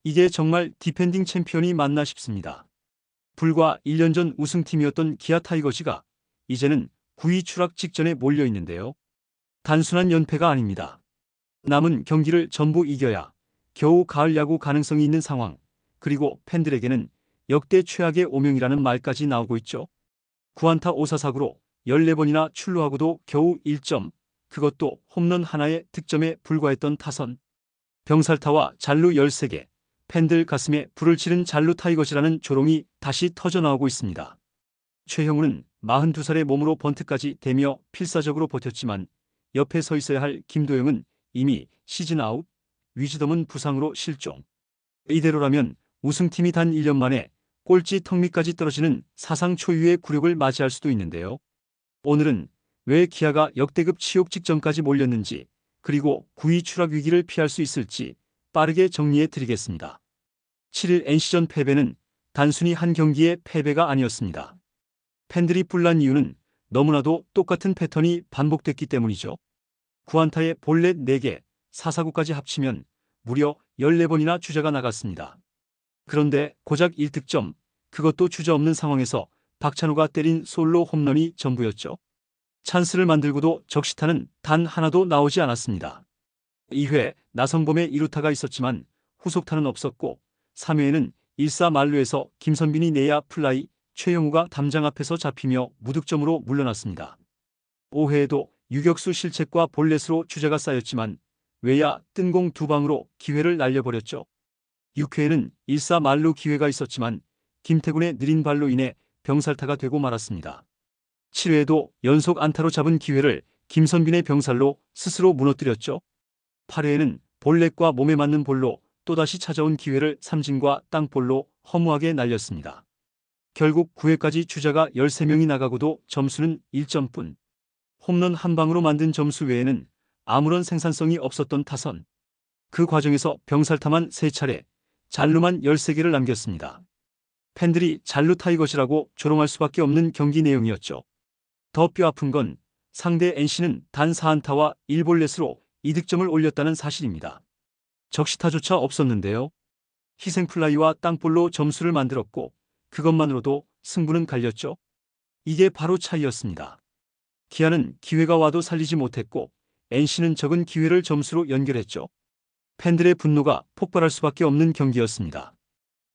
이게 정말 디펜딩 챔피언이 맞나 싶습니다. 불과 1년 전 우승팀이었던 기아 타이거즈가 이제는 9위 추락 직전에 몰려 있는데요. 단순한 연패가 아닙니다. 남은 경기를 전부 이겨야 겨우 가을 야구 가능성이 있는 상황, 그리고 팬들에게는 역대 최악의 오명이라는 말까지 나오고 있죠. 9안타 5사사구로 14번이나 출루하고도 겨우 1점, 그것도 홈런 하나의 득점에 불과했던 타선. 병살타와 잔루 13개, 팬들 가슴에 불을 치른 잔루 타이거즈라는 조롱이 다시 터져나오고 있습니다. 최형우는 42살의 몸으로 번트까지 대며 필사적으로 버텼지만 옆에 서 있어야 할 김도영은 이미 시즌 아웃, 위즈덤은 부상으로 실종. 이대로라면 우승팀이 단 1년 만에 꼴찌 턱밑까지 떨어지는 사상 초유의 굴욕을 맞이할 수도 있는데요. 오늘은 왜 기아가 역대급 치욕 직전까지 몰렸는지, 그리고 9위 추락 위기를 피할 수 있을지 빠르게 정리해 드리겠습니다. 7일 NC전 패배는 단순히 한 경기의 패배가 아니었습니다. 팬들이 뿔난 이유는 너무나도 똑같은 패턴이 반복됐기 때문이죠. 9안타에 볼넷 4개, 4사구까지 합치면 무려 14번이나 주자가 나갔습니다. 그런데 고작 1득점, 그것도 주자 없는 상황에서 박찬호가 때린 솔로 홈런이 전부였죠. 찬스를 만들고도 적시타는 단 하나도 나오지 않았습니다. 2회 나성범의 2루타가 있었지만 후속타는 없었고 3회에는 1사 만루에서 김선빈이 내야 플라이, 최영우가 담장 앞에서 잡히며 무득점으로 물러났습니다. 5회에도 유격수 실책과 볼넷으로 주자가 쌓였지만 외야 뜬공 2방으로 기회를 날려버렸죠. 6회에는 1사 만루 기회가 있었지만 김태군의 느린 발로 인해 병살타가 되고 말았습니다. 7회에도 연속 안타로 잡은 기회를 김선빈의 병살로 스스로 무너뜨렸죠. 8회에는 볼넷과 몸에 맞는 볼로 또다시 찾아온 기회를 삼진과 땅볼로 허무하게 날렸습니다. 결국 9회까지 주자가 13명이 나가고도 점수는 1점뿐. 홈런 한 방으로 만든 점수 외에는 아무런 생산성이 없었던 타선. 그 과정에서 병살타만 3차례, 잔루만 13개를 남겼습니다. 팬들이 잔루 타이거즈라고 조롱할 수밖에 없는 경기 내용이었죠. 더 뼈아픈 건 상대 NC는 단 4안타와 1볼넷으로 2득점을 올렸다는 사실입니다. 적시타조차 없었는데요. 희생플라이와 땅볼로 점수를 만들었고 그것만으로도 승부는 갈렸죠. 이게 바로 차이였습니다. 기아는 기회가 와도 살리지 못했고 NC는 적은 기회를 점수로 연결했죠. 팬들의 분노가 폭발할 수밖에 없는 경기였습니다.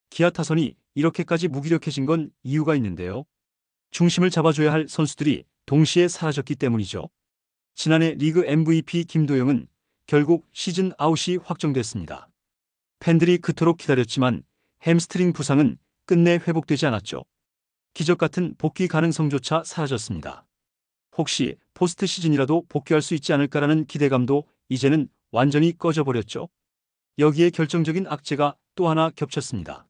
기아 타선이 이렇게까지 무기력해진 건 이유가 있는데요. 중심을 잡아줘야 할 선수들이 동시에 사라졌기 때문이죠. 지난해 리그 MVP 김도영은 결국 시즌 아웃이 확정됐습니다. 팬들이 그토록 기다렸지만 햄스트링 부상은 끝내 회복되지 않았죠. 기적 같은 복귀 가능성조차 사라졌습니다. 혹시 포스트 시즌이라도 복귀할 수 있지 않을까라는 기대감도 이제는 완전히 꺼져버렸죠. 여기에 결정적인 악재가 또 하나 겹쳤습니다.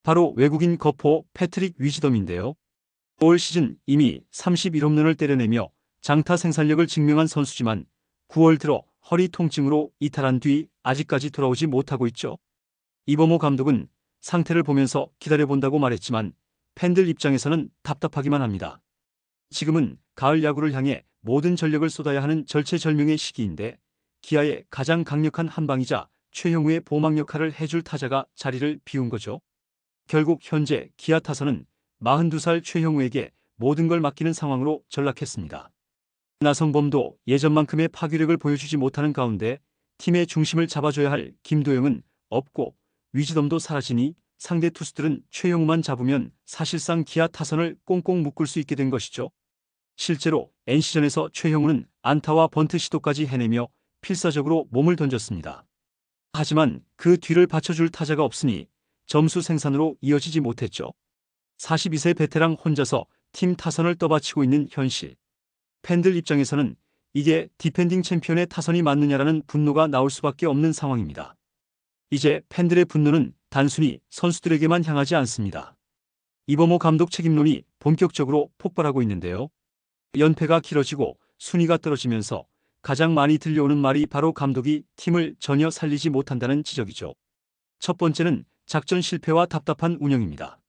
바로 외국인 거포 패트릭 위즈덤인데요. 올 시즌 이미 31홈런을 때려내며 장타 생산력을 증명한 선수지만 9월 들어 허리 통증으로 이탈한 뒤 아직까지 돌아오지 못하고 있죠. 이범호 감독은 상태를 보면서 기다려본다고 말했지만 팬들 입장에서는 답답하기만 합니다. 지금은 가을 야구를 향해 모든 전력을 쏟아야 하는 절체절명의 시기인데 기아의 가장 강력한 한방이자 최형우의 보막 역할을 해줄 타자가 자리를 비운 거죠. 결국 현재 기아 타선은 42살 최형우에게 모든 걸 맡기는 상황으로 전락했습니다. 나성범도 예전만큼의 파괴력을 보여주지 못하는 가운데 팀의 중심을 잡아줘야 할 김도영은 없고 위즈덤도 사라지니 상대 투수들은 최형우만 잡으면 사실상 기아 타선을 꽁꽁 묶을 수 있게 된 것이죠. 실제로 NC전에서 최형우는 안타와 번트 시도까지 해내며 필사적으로 몸을 던졌습니다. 하지만 그 뒤를 받쳐줄 타자가 없으니 점수 생산으로 이어지지 못했죠. 42세 베테랑 혼자서 팀 타선을 떠받치고 있는 현실. 팬들 입장에서는 이게 디펜딩 챔피언의 타선이 맞느냐라는 분노가 나올 수밖에 없는 상황입니다. 이제 팬들의 분노는 단순히 선수들에게만 향하지 않습니다. 이범호 감독 책임론이 본격적으로 폭발하고 있는데요. 연패가 길어지고 순위가 떨어지면서 가장 많이 들려오는 말이 바로 감독이 팀을 전혀 살리지 못한다는 지적이죠. 첫 번째는 작전 실패와 답답한 운영입니다.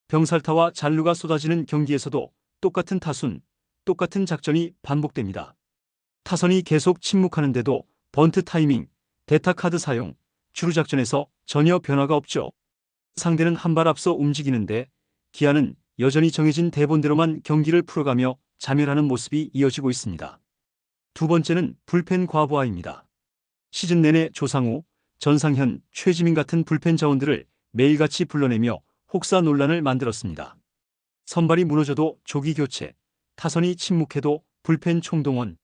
병살타와 잔루가 쏟아지는 경기에서도 똑같은 타순, 똑같은 작전이 반복됩니다. 타선이 계속 침묵하는데도 번트 타이밍, 대타 카드 사용, 주루 작전에서 전혀 변화가 없죠. 상대는 한 발 앞서 움직이는데 기아는 여전히 정해진 대본대로만 경기를 풀어가며 자멸하는 모습이 이어지고 있습니다. 두 번째는 불펜 과부하입니다. 시즌 내내 조상우, 전상현, 최지민 같은 불펜 자원들을 매일같이 불러내며 혹사 논란을 만들었습니다. 선발이 무너져도 조기 교체, 타선이 침묵해도 불펜 총동원.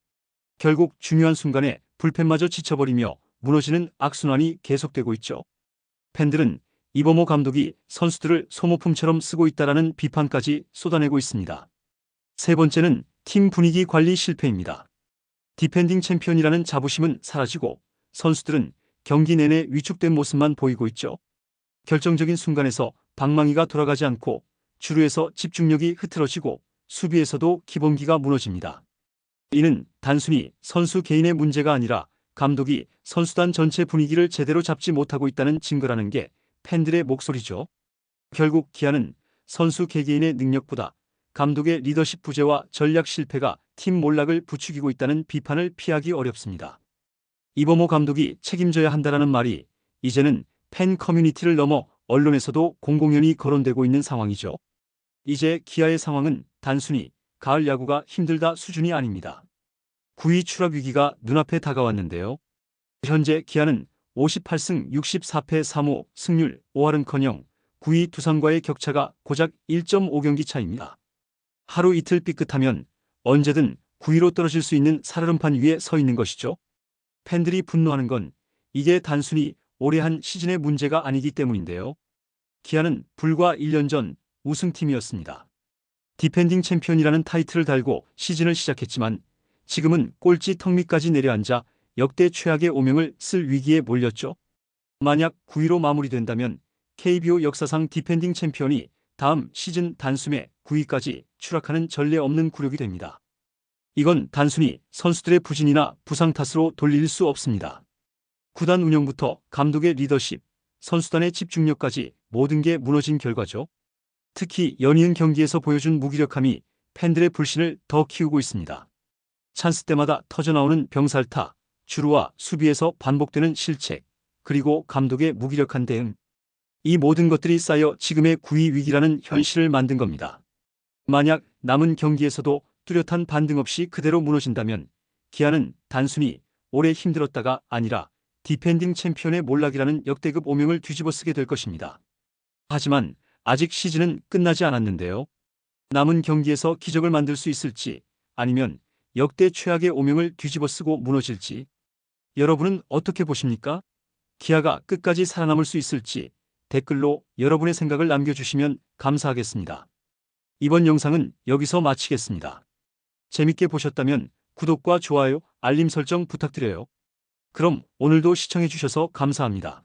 결국 중요한 순간에 불펜마저 지쳐버리며 무너지는 악순환이 계속되고 있죠. 팬들은 이범호 감독이 선수들을 소모품처럼 쓰고 있다라는 비판까지 쏟아내고 있습니다. 세 번째는 팀 분위기 관리 실패입니다. 디펜딩 챔피언이라는 자부심은 사라지고 선수들은 경기 내내 위축된 모습만 보이고 있죠. 결정적인 순간에서 방망이가 돌아가지 않고 주루에서 집중력이 흐트러지고 수비에서도 기본기가 무너집니다. 이는 단순히 선수 개인의 문제가 아니라 감독이 선수단 전체 분위기를 제대로 잡지 못하고 있다는 증거라는 게 팬들의 목소리죠. 결국 기아는 선수 개개인의 능력보다 감독의 리더십 부재와 전략 실패가 팀 몰락을 부추기고 있다는 비판을 피하기 어렵습니다. 이범호 감독이 책임져야 한다라는 말이 이제는 팬 커뮤니티를 넘어 언론에서도 공공연히 거론되고 있는 상황이죠. 이제 기아의 상황은 단순히 가을 야구가 힘들다 수준이 아닙니다. 9위 추락 위기가 눈앞에 다가왔는데요. 현재 기아는 58승 64패 3무 승률 5할은커녕 9위 두산과의 격차가 고작 1.5경기 차입니다. 하루 이틀 삐끗하면 언제든 9위로 떨어질 수 있는 살얼음판 위에 서 있는 것이죠. 팬들이 분노하는 건 이게 단순히 올해 한 시즌의 문제가 아니기 때문인데요. 기아는 불과 1년 전 우승팀이었습니다. 디펜딩 챔피언이라는 타이틀을 달고 시즌을 시작했지만 지금은 꼴찌 턱밑까지 내려앉아 역대 최악의 오명을 쓸 위기에 몰렸죠. 만약 9위로 마무리된다면 KBO 역사상 디펜딩 챔피언이 다음 시즌 단숨에 9위까지 추락하는 전례 없는 굴욕이 됩니다. 이건 단순히 선수들의 부진이나 부상 탓으로 돌릴 수 없습니다. 구단 운영부터 감독의 리더십, 선수단의 집중력까지 모든 게 무너진 결과죠. 특히 연이은 경기에서 보여준 무기력함이 팬들의 불신을 더 키우고 있습니다. 찬스 때마다 터져나오는 병살타, 주루와 수비에서 반복되는 실책, 그리고 감독의 무기력한 대응. 이 모든 것들이 쌓여 지금의 9위 위기라는 현실을 만든 겁니다. 만약 남은 경기에서도 뚜렷한 반등 없이 그대로 무너진다면 기아는 단순히 올해 힘들었다가 아니라 디펜딩 챔피언의 몰락이라는 역대급 오명을 뒤집어쓰게 될 것입니다. 하지만 아직 시즌은 끝나지 않았는데요. 남은 경기에서 기적을 만들 수 있을지 아니면 역대 최악의 오명을 뒤집어쓰고 무너질지 여러분은 어떻게 보십니까? 기아가 끝까지 살아남을 수 있을지 댓글로 여러분의 생각을 남겨주시면 감사하겠습니다. 이번 영상은 여기서 마치겠습니다. 재밌게 보셨다면 구독과 좋아요, 알림 설정 부탁드려요. 그럼 오늘도 시청해주셔서 감사합니다.